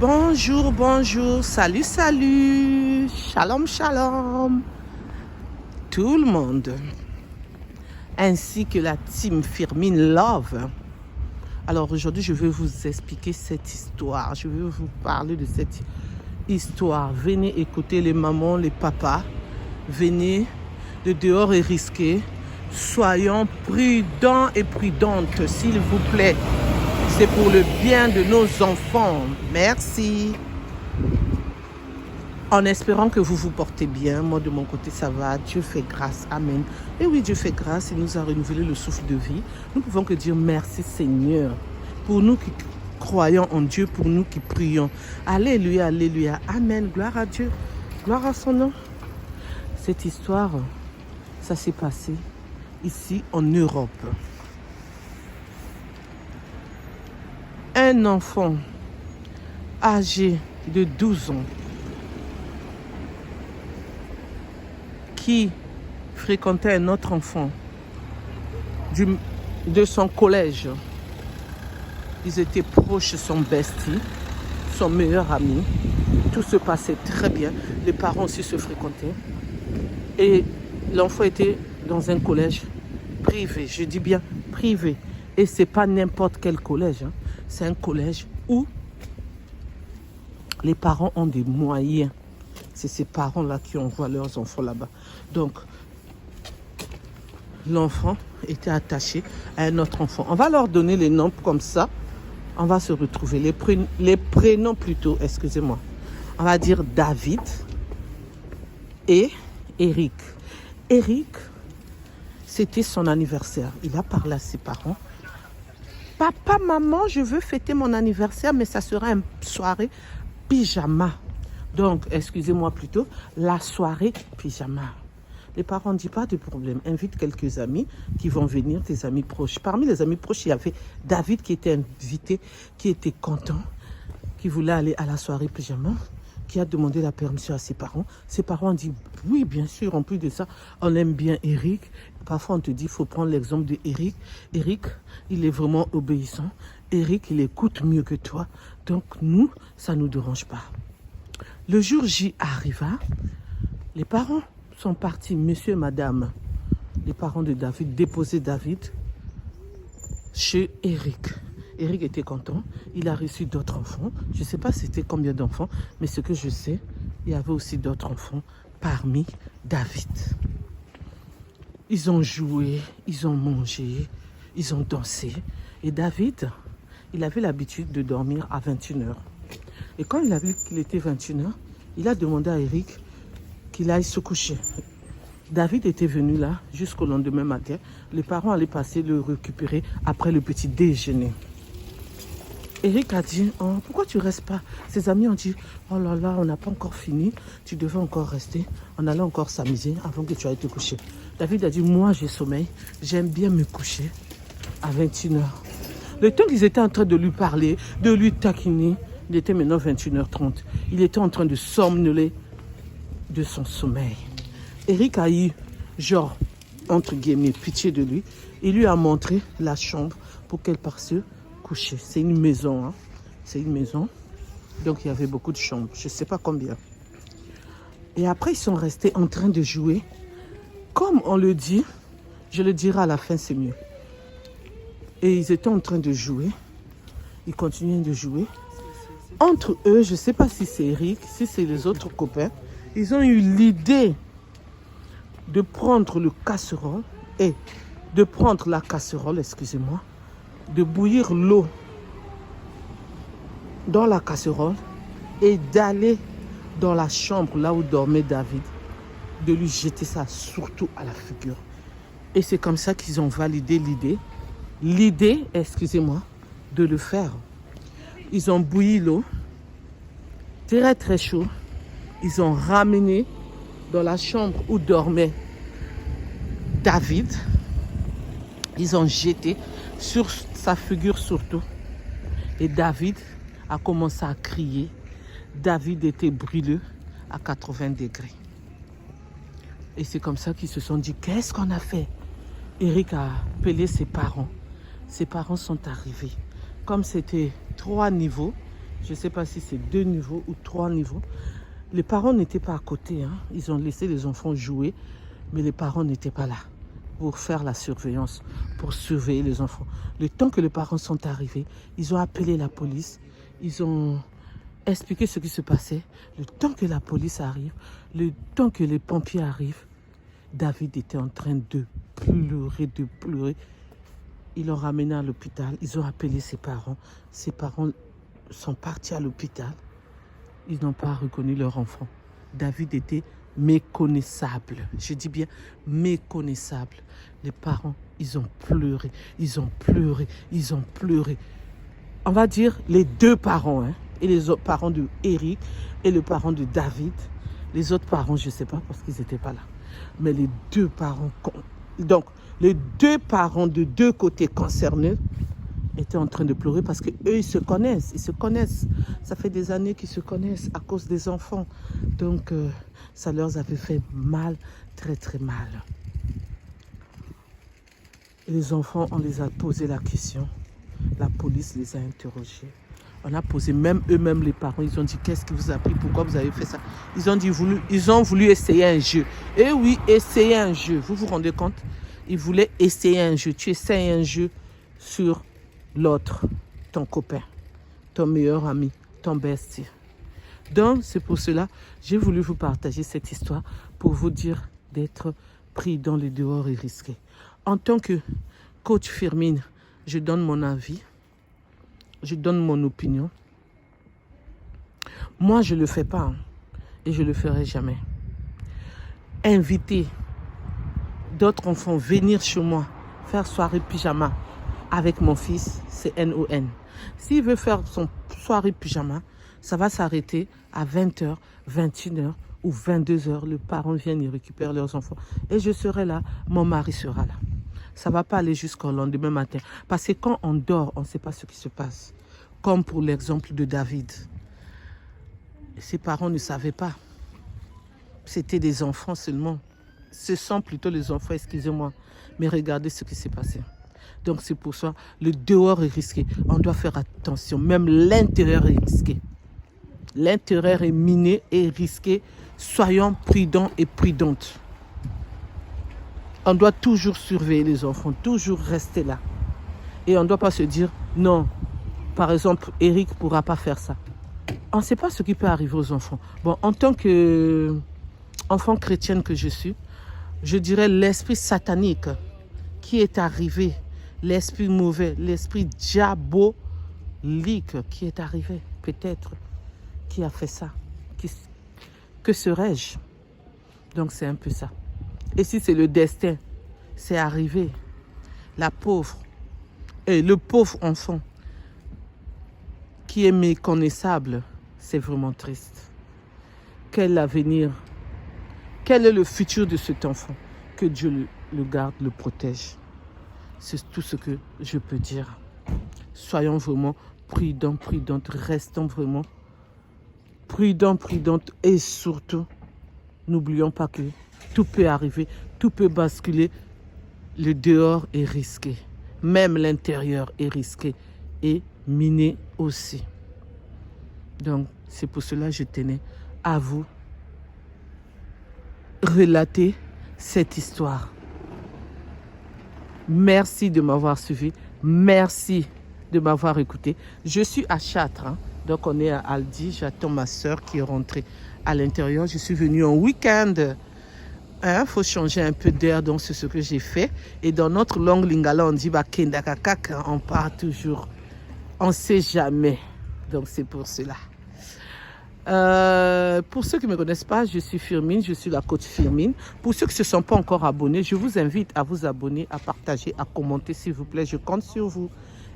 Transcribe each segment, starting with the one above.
Bonjour, bonjour, salut, salut, shalom, shalom, tout le monde, ainsi que la team Firmin Love. Alors aujourd'hui, je vais vous expliquer cette histoire, je vais vous parler de cette histoire. Venez écouter les mamans, les papas, venez, le dehors est risqué, soyons prudents et prudentes, s'il vous plaît. C'est pour le bien de nos enfants. Merci. En espérant que vous vous portez bien. Moi, de mon côté, ça va. Dieu fait grâce. Amen. Et oui, Dieu fait grâce. Il nous a renouvelé le souffle de vie. Nous pouvons que dire merci, Seigneur. Pour nous qui croyons en Dieu, pour nous qui prions. Alléluia, alléluia. Amen. Gloire à Dieu. Gloire à son nom. Cette histoire, ça s'est passé ici en Europe. Un enfant âgé de 12 ans qui fréquentait un autre enfant de son collège. Ils étaient proches, son bestie, son meilleur ami. Tout se passait très bien. Les parents aussi se fréquentaient. Et l'enfant était dans un collège privé. Je dis bien privé. Et ce n'est pas n'importe quel collège. C'est un collège où les parents ont des moyens. C'est ces parents-là qui envoient leurs enfants là-bas. Donc, l'enfant était attaché à un autre enfant. On va leur donner les noms comme ça. On va se retrouver. Les prénoms plutôt, excusez-moi. On va dire David et Eric. Eric, c'était son anniversaire. Il a parlé à ses parents. Papa, maman, je veux fêter mon anniversaire, mais ça sera une soirée pyjama. Donc, excusez-moi plutôt, la soirée pyjama. Les parents ne disent pas de problème. Invite quelques amis qui vont venir, tes amis proches. Parmi les amis proches, il y avait David qui était invité, qui était content, qui voulait aller à la soirée pyjama, qui a demandé la permission à ses parents. Ses parents ont dit, oui, bien sûr, en plus de ça, on aime bien Eric. Parfois, on te dit, il faut prendre l'exemple de Eric. Eric, il est vraiment obéissant. Eric, il écoute mieux que toi. Donc, nous, ça ne nous dérange pas. Le jour J arriva, les parents sont partis, monsieur et madame, les parents de David, déposer David chez Eric. Eric était content, il a reçu d'autres enfants. Je ne sais pas c'était combien d'enfants, mais ce que je sais, il y avait aussi d'autres enfants parmi David. Ils ont joué, ils ont mangé, ils ont dansé. Et David, il avait l'habitude de dormir à 21h. Et quand il a vu qu'il était 21h, il a demandé à Eric qu'il aille se coucher. David était venu là jusqu'au lendemain matin. Les parents allaient passer le récupérer après le petit déjeuner. Eric a dit, oh, pourquoi tu ne restes pas? Ses amis ont dit, oh là là, on n'a pas encore fini. Tu devais encore rester. On allait encore s'amuser avant que tu ailles te coucher. David a dit, moi j'ai sommeil. J'aime bien me coucher à 21h. Le temps qu'ils étaient en train de lui parler, de lui taquiner, il était maintenant 21h30. Il était en train de somnoler de son sommeil. Eric a eu, genre, entre guillemets, pitié de lui. Il lui a montré la chambre pour qu'elle parte se coucher. C'est une maison, hein. C'est une maison. Donc, il y avait beaucoup de chambres. Je ne sais pas combien. Et après, ils sont restés en train de jouer. Comme on le dit, je le dirai à la fin, c'est mieux. Et ils étaient en train de jouer. Ils continuaient de jouer. Entre eux, je ne sais pas si c'est Eric, si c'est les autres copains, ils ont eu l'idée de prendre le casserole et de prendre la casserole, excusez-moi, de bouillir l'eau dans la casserole et d'aller dans la chambre là où dormait David, de lui jeter ça surtout à la figure. Et c'est comme ça qu'ils ont validé l'idée, excusez-moi, de le faire. Ils ont bouilli l'eau, très très chaud. Ils ont ramené dans la chambre où dormait David. Ils ont jeté sur sa figure surtout. Et David a commencé à crier. David était brûlé à 80 degrés. Et c'est comme ça qu'ils se sont dit, qu'est-ce qu'on a fait? Eric a appelé ses parents. Ses parents sont arrivés. Comme c'était 3 niveaux, je ne sais pas si c'est 2 niveaux ou 3 niveaux. Les parents n'étaient pas à côté, hein. Ils ont laissé les enfants jouer, mais les parents n'étaient pas là pour faire la surveillance, pour surveiller les enfants. Le temps que les parents sont arrivés, ils ont appelé la police, ils ont expliqué ce qui se passait. Le temps que la police arrive, le temps que les pompiers arrivent, David était en train de pleurer, de pleurer. Ils l'ont ramené à l'hôpital, ils ont appelé ses parents. Ses parents sont partis à l'hôpital. Ils n'ont pas reconnu leur enfant. David était méconnaissable. Je dis bien méconnaissable. Les parents, ils ont pleuré, ils ont pleuré, ils ont pleuré. On va dire les 2 parents, hein, et les autres parents de Eric et le parent de David. Les autres parents, je ne sais pas parce qu'ils n'étaient pas là. Mais les 2 parents, donc les 2 parents de 2 côtés concernés étaient en train de pleurer parce qu'eux, ils se connaissent. Ça fait des années qu'ils se connaissent à cause des enfants. Donc, ça leur avait fait mal, très très mal. Et les enfants, on les a posé la question. La police les a interrogés. On a posé, même eux-mêmes les parents, ils ont dit qu'est-ce qui vous a pris, pourquoi vous avez fait ça. Ils ont voulu essayer un jeu. Et oui, essayer un jeu. Vous vous rendez compte? Ils voulaient essayer un jeu. Tu essayes un jeu sur l'autre, ton copain, ton meilleur ami, ton bestie. Donc, c'est pour cela j'ai voulu vous partager cette histoire pour vous dire d'être pris dans le dehors et risqué. En tant que coach Firmine, je donne mon avis, je donne mon opinion. Moi, je ne le fais pas, hein, et je ne le ferai jamais. Inviter d'autres enfants venir chez moi, faire soirée pyjama avec mon fils, c'est NON. S'il veut faire son soirée pyjama, ça va s'arrêter à 20h, 21h ou 22h. Les parents viennent, ils récupèrent leurs enfants. Et je serai là, mon mari sera là. Ça ne va pas aller jusqu'au lendemain matin. Parce que quand on dort, on ne sait pas ce qui se passe. Comme pour l'exemple de David. Ses parents ne savaient pas. C'était des enfants seulement. Ce sont plutôt les enfants, excusez-moi. Mais regardez ce qui s'est passé. Donc c'est pour ça, le dehors est risqué. On doit faire attention. Même l'intérieur est risqué. L'intérieur est miné et risqué. Soyons prudents et prudentes. On doit toujours surveiller les enfants, toujours rester là. Et on ne doit pas se dire, non, par exemple, Eric ne pourra pas faire ça. On ne sait pas ce qui peut arriver aux enfants. Bon, en tant qu'enfant chrétienne que je suis, je dirais l'esprit satanique qui est arrivé, l'esprit mauvais, l'esprit diabolique qui est arrivé, peut-être, qui a fait ça. Que serais-je? Donc c'est un peu ça. Et si c'est le destin, c'est arrivé, la pauvre, et le pauvre enfant qui est méconnaissable, c'est vraiment triste. Quel avenir, quel est le futur de cet enfant? Que Dieu le garde, le protège. C'est tout ce que je peux dire. Soyons vraiment prudents, prudentes, restons vraiment prudents, prudentes et surtout, n'oublions pas que tout peut arriver, tout peut basculer. Le dehors est risqué. Même l'intérieur est risqué et miné aussi. Donc, c'est pour cela que je tenais à vous relater cette histoire. Merci de m'avoir suivi. Merci de m'avoir écouté. Je suis à Châtres, hein. Donc on est à Aldi. J'attends ma soeur qui est rentrée à l'intérieur. Je suis venue en week-end. Faut changer un peu d'air, donc c'est ce que j'ai fait. Et dans notre langue lingala, on dit Kendakakak, on part toujours. On ne sait jamais. Donc c'est pour cela. Pour ceux qui ne me connaissent pas, je suis Firmine, je suis la coach Firmine. Pour ceux qui ne se sont pas encore abonnés, je vous invite à vous abonner, à partager, à commenter s'il vous plaît. Je compte sur vous.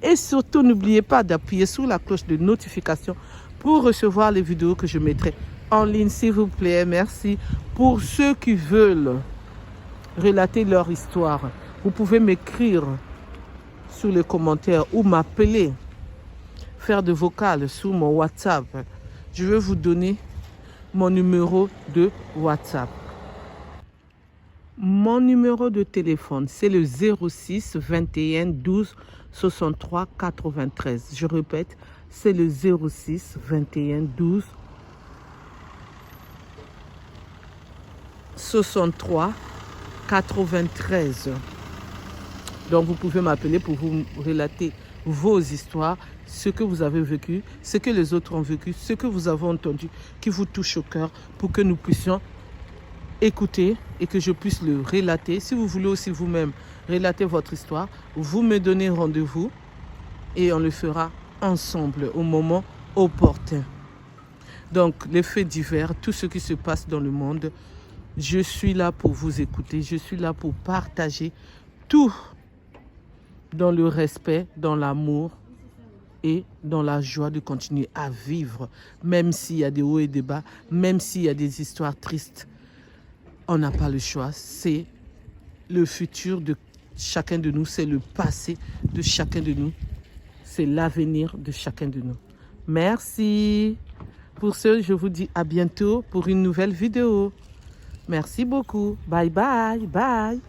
Et surtout, n'oubliez pas d'appuyer sur la cloche de notification pour recevoir les vidéos que je mettrai en ligne, s'il vous plaît. Merci. Pour ceux qui veulent relater leur histoire, vous pouvez m'écrire sur les commentaires ou m'appeler, faire de vocales sur mon WhatsApp. Je vais vous donner mon numéro de WhatsApp. Mon numéro de téléphone, c'est le 06 21 12 63 93. Je répète, c'est le 06 21 12 63 93. Donc vous pouvez m'appeler pour vous relater vos histoires, ce que vous avez vécu, ce que les autres ont vécu, ce que vous avez entendu qui vous touche au cœur, pour que nous puissions écouter et que je puisse le relater. Si vous voulez aussi vous-même relater votre histoire, vous me donnez rendez-vous et on le fera ensemble au moment opportun. Donc les faits divers, tout ce qui se passe dans le monde, je suis là pour vous écouter, je suis là pour partager tout dans le respect, dans l'amour et dans la joie de continuer à vivre, même s'il y a des hauts et des bas, même s'il y a des histoires tristes. On n'a pas le choix, c'est le futur de chacun de nous, c'est le passé de chacun de nous, c'est l'avenir de chacun de nous. Merci. Pour ce, je vous dis à bientôt pour une nouvelle vidéo. Merci beaucoup. Bye bye. Bye.